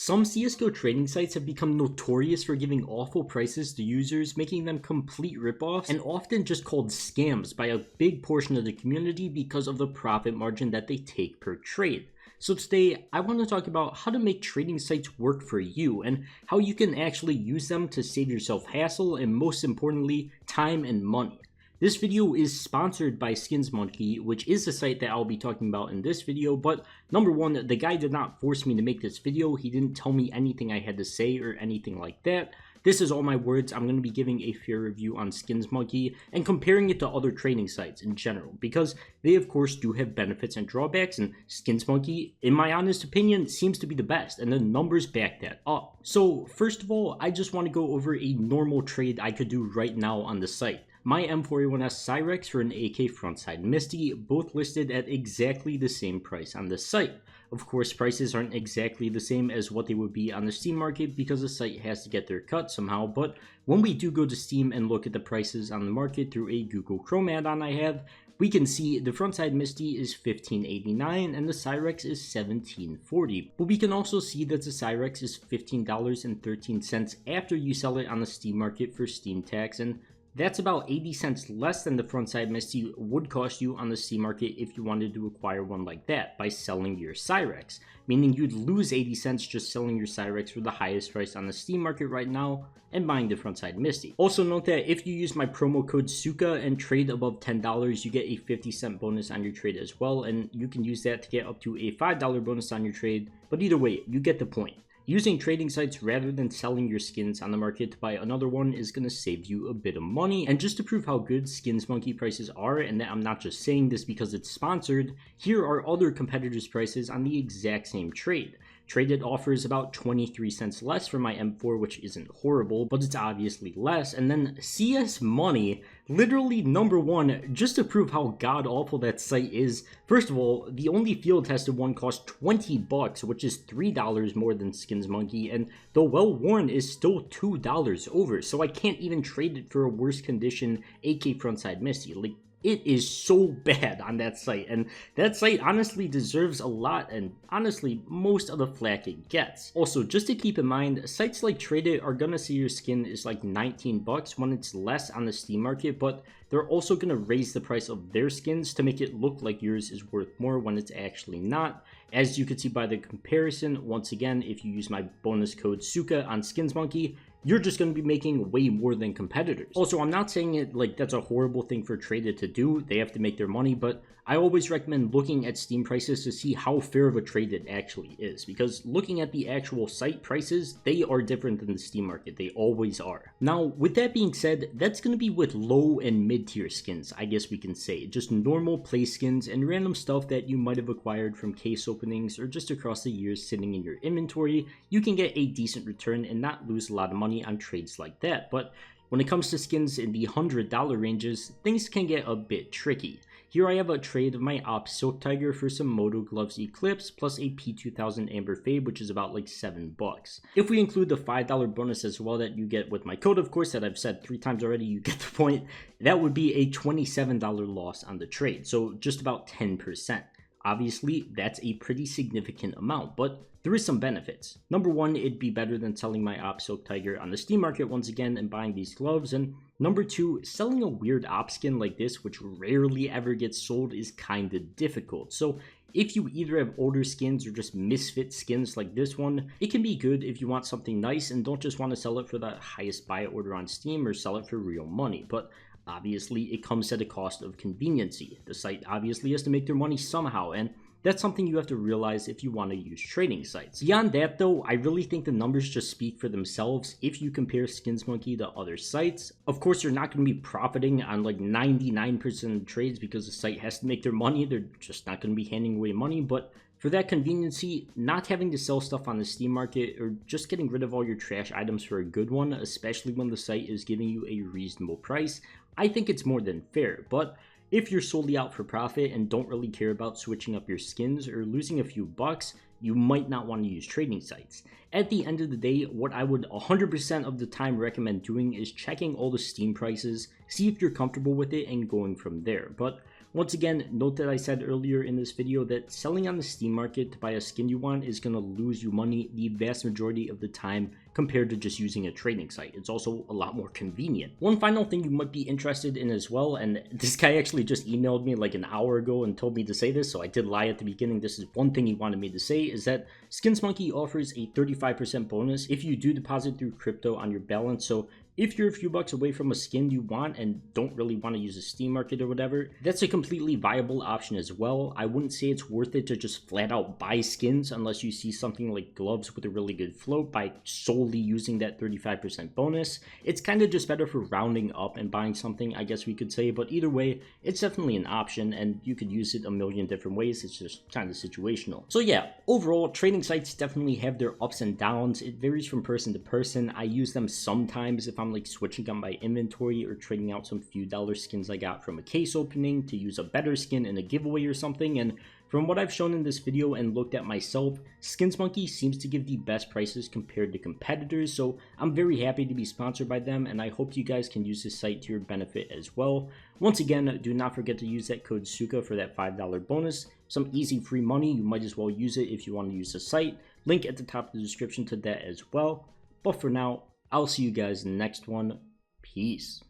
Some CSGO trading sites have become notorious for giving awful prices to users, making them complete ripoffs, and often just called scams by a big portion of the community because of the profit margin that they take per trade. So today, I want to talk about how to make trading sites work for you and how you can actually use them to save yourself hassle and, most importantly, time and money. This video is sponsored by SkinsMonkey, which is the site that I'll be talking about in this video, but number one, the guy did not force me to make this video. He didn't tell me anything I had to say or anything like that. This is all my words. I'm going to be giving a fair review on SkinsMonkey and comparing it to other trading sites in general, because they of course do have benefits and drawbacks, and SkinsMonkey, in my honest opinion, seems to be the best, and the numbers back that up. So first of all, I just want to go over a normal trade I could do right now on the site. My M4A1S Cyrex for an AK frontside Misty, both listed at exactly the same price on the site. Of course, prices aren't exactly the same as what they would be on the Steam market because the site has to get their cut somehow, but when we do go to Steam and look at the prices on the market through a Google Chrome add-on I have, we can see the frontside Misty is $15.89 and the Cyrex is $17.40. But we can also see that the Cyrex is $15.13 after you sell it on the Steam market for Steam tax, and that's about 80 cents less than the frontside Misty would cost you on the Steam market if you wanted to acquire one like that by selling your Cyrex, meaning you'd lose 80 cents just selling your Cyrex for the highest price on the Steam market right now and buying the frontside Misty. Also note that if you use my promo code SUKA and trade above $10, you get a 50-cent bonus on your trade as well, and you can use that to get up to a $5 bonus on your trade, but either way, you get the point. Using trading sites rather than selling your skins on the market to buy another one is going to save you a bit of money. And just to prove how good SkinsMonkey prices are, and that I'm not just saying this because it's sponsored, here are other competitors' prices on the exact same trade. Traded offers about 23 cents less for my M4, which isn't horrible, but it's obviously less. And then CS Money, literally number one, just to prove how god-awful that site is. First of all, the only field-tested one costs 20 bucks, which is $3 more than SkinsMonkey, and the well-worn is still $2 over, so I can't even trade it for a worse condition AK frontside Misty. Like, it is so bad on that site, and that site honestly deserves a lot and honestly most of the flack it gets. Also, just to keep in mind, sites like Tradeit are gonna say your skin is like 19 bucks when it's less on the Steam market, but they're also gonna raise the price of their skins to make it look like yours is worth more when it's actually not. As you can see by the comparison, once again, if you use my bonus code SUKA on SkinsMonkey, you're just going to be making way more than competitors. Also, I'm not saying it like that's a horrible thing for Tradeit to do. They have to make their money, but I always recommend looking at Steam prices to see how fair of a trade it actually is, because looking at the actual site prices, they are different than the Steam market. They always are. Now, with that being said, that's going to be with low and mid-tier skins, I guess we can say. Just normal play skins and random stuff that you might have acquired from case openings or just across the years sitting in your inventory. You can get a decent return and not lose a lot of money on trades like that. But when it comes to skins in the $100 ranges, things can get a bit tricky. Here I have a trade of my Ops Silk Tiger for some Moto Gloves Eclipse plus a P2000 Amber Fade, which is about like 7 bucks. If we include the $5 bonus as well that you get with my code, of course, that I've said 3 times already, you get the point, that would be a $27 loss on the trade, so just about 10%. Obviously, that's a pretty significant amount, but there is some benefits. Number one, it'd be better than selling my Ops Silk Tiger on the Steam market once again and buying these gloves. And number two, selling a weird op skin like this, which rarely ever gets sold, is kinda difficult. So if you either have older skins or just misfit skins like this one, it can be good if you want something nice and don't just want to sell it for the highest buy order on Steam or sell it for real money. But obviously, it comes at a cost of conveniency. The site obviously has to make their money somehow, and that's something you have to realize if you want to use trading sites. Beyond that though, I really think the numbers just speak for themselves if you compare SkinsMonkey to other sites. Of course, you're not going to be profiting on like 99% of trades because the site has to make their money. They're just not going to be handing away money, but for that conveniency, not having to sell stuff on the Steam market or just getting rid of all your trash items for a good one, especially when the site is giving you a reasonable price, I think it's more than fair. But if you're solely out for profit and don't really care about switching up your skins or losing a few bucks, you might not want to use trading sites. At the end of the day, what I would 100% of the time recommend doing is checking all the Steam prices, see if you're comfortable with it, and going from there. But Once again, note that I said earlier in this video that selling on the Steam market to buy a skin you want is going to lose you money the vast majority of the time compared to just using a trading site. It's also a lot more convenient. One final thing you might be interested in as well, and this guy actually just emailed me like an hour ago and told me to say this, so I did lie at the beginning. This is one thing he wanted me to say, is that SkinsMonkey offers a 35% bonus if you do deposit through crypto on your balance. So if you're a few bucks away from a skin you want and don't really want to use a Steam market or whatever, that's a completely viable option as well. I wouldn't say it's worth it to just flat out buy skins unless you see something like gloves with a really good float by solely using that 35% bonus. It's kind of just better for rounding up and buying something, I guess we could say, but either way, it's definitely an option and you could use it a million different ways. It's just kind of situational. So yeah, overall, trading sites definitely have their ups and downs. It varies from person to person. I use them sometimes if I'm like switching on my inventory or trading out some few dollar skins I got from a case opening to use a better skin in a giveaway or something. And from what I've shown in this video and looked at myself, SkinsMonkey seems to give the best prices compared to competitors, so I'm very happy to be sponsored by them, and I hope you guys can use this site to your benefit as well. Once again, do not forget to use that code SUKA for that $5 bonus. Some easy free money, you might as well use it if you want to use the site. Link at the top of the description to that as well. But for now, I'll see you guys in the next one. Peace.